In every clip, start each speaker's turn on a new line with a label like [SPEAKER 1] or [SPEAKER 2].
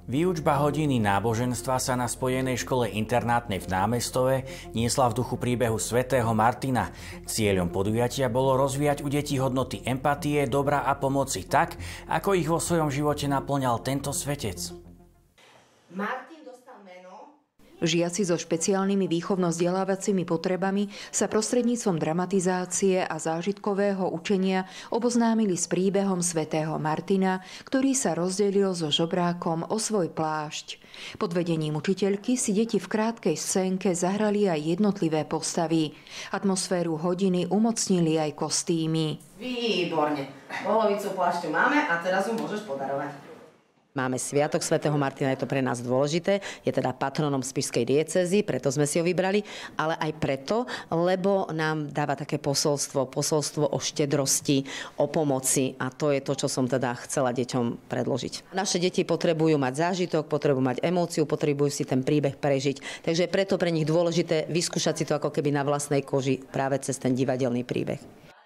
[SPEAKER 1] Výučba hodiny náboženstva sa na spojenej škole internátnej v Námestove niesla v duchu príbehu svätého Martina. Cieľom podujatia bolo rozvíjať u detí hodnoty empatie, dobra a pomoci tak, ako ich vo svojom živote naplňal tento svetec.
[SPEAKER 2] Žiaci so špeciálnymi výchovno-vzdelávacími potrebami sa prostredníctvom dramatizácie a zážitkového učenia oboznámili s príbehom svätého Martina, ktorý sa rozdelil so žobrákom o svoj plášť. Pod vedením učiteľky si deti v krátkej scénke zahrali aj jednotlivé postavy. Atmosféru hodiny umocnili aj kostýmy.
[SPEAKER 3] Výborne. Polovicu plášťu máme a teraz ju môžeš podarovať.
[SPEAKER 4] Máme sviatok svätého Martina, je to pre nás dôležité, je teda patronom spišskej diecézy, preto sme si ho vybrali, ale aj preto, lebo nám dáva také posolstvo o štedrosti, o pomoci a to je to, čo som teda chcela deťom predložiť. Naše deti potrebujú mať zážitok, potrebujú mať emóciu, potrebujú si ten príbeh prežiť, takže je preto pre nich dôležité vyskúšať si to ako keby na vlastnej koži práve cez ten divadelný príbeh.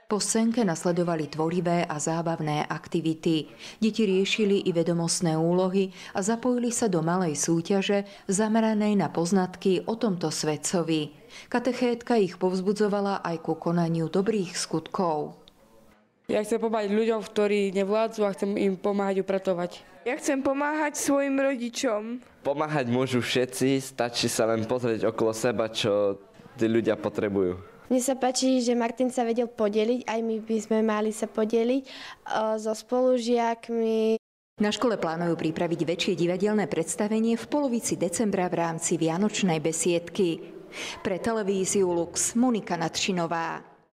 [SPEAKER 2] Po scénke nasledovali tvorivé a zábavné aktivity. Deti riešili i vedomostné úlohy a zapojili sa do malej súťaže zameranej na poznatky o tomto svetcovi. Katechétka ich povzbudzovala aj ku konaniu dobrých skutkov.
[SPEAKER 5] Ja chcem pomáhať ľuďom, ktorí nevládzu a chcem im pomáhať upratovať.
[SPEAKER 6] Ja chcem pomáhať svojim rodičom.
[SPEAKER 7] Pomáhať môžu všetci, stačí sa len pozrieť okolo seba, čo tí ľudia potrebujú.
[SPEAKER 8] Mne sa páči, že Martin sa vedel podeliť, aj my by sme mali sa podeliť so spolužiakmi.
[SPEAKER 2] Na škole plánujú pripraviť väčšie divadelné predstavenie v polovici decembra v rámci Vianočnej besiedky. Pre televíziu Lux Monika Nadšinová.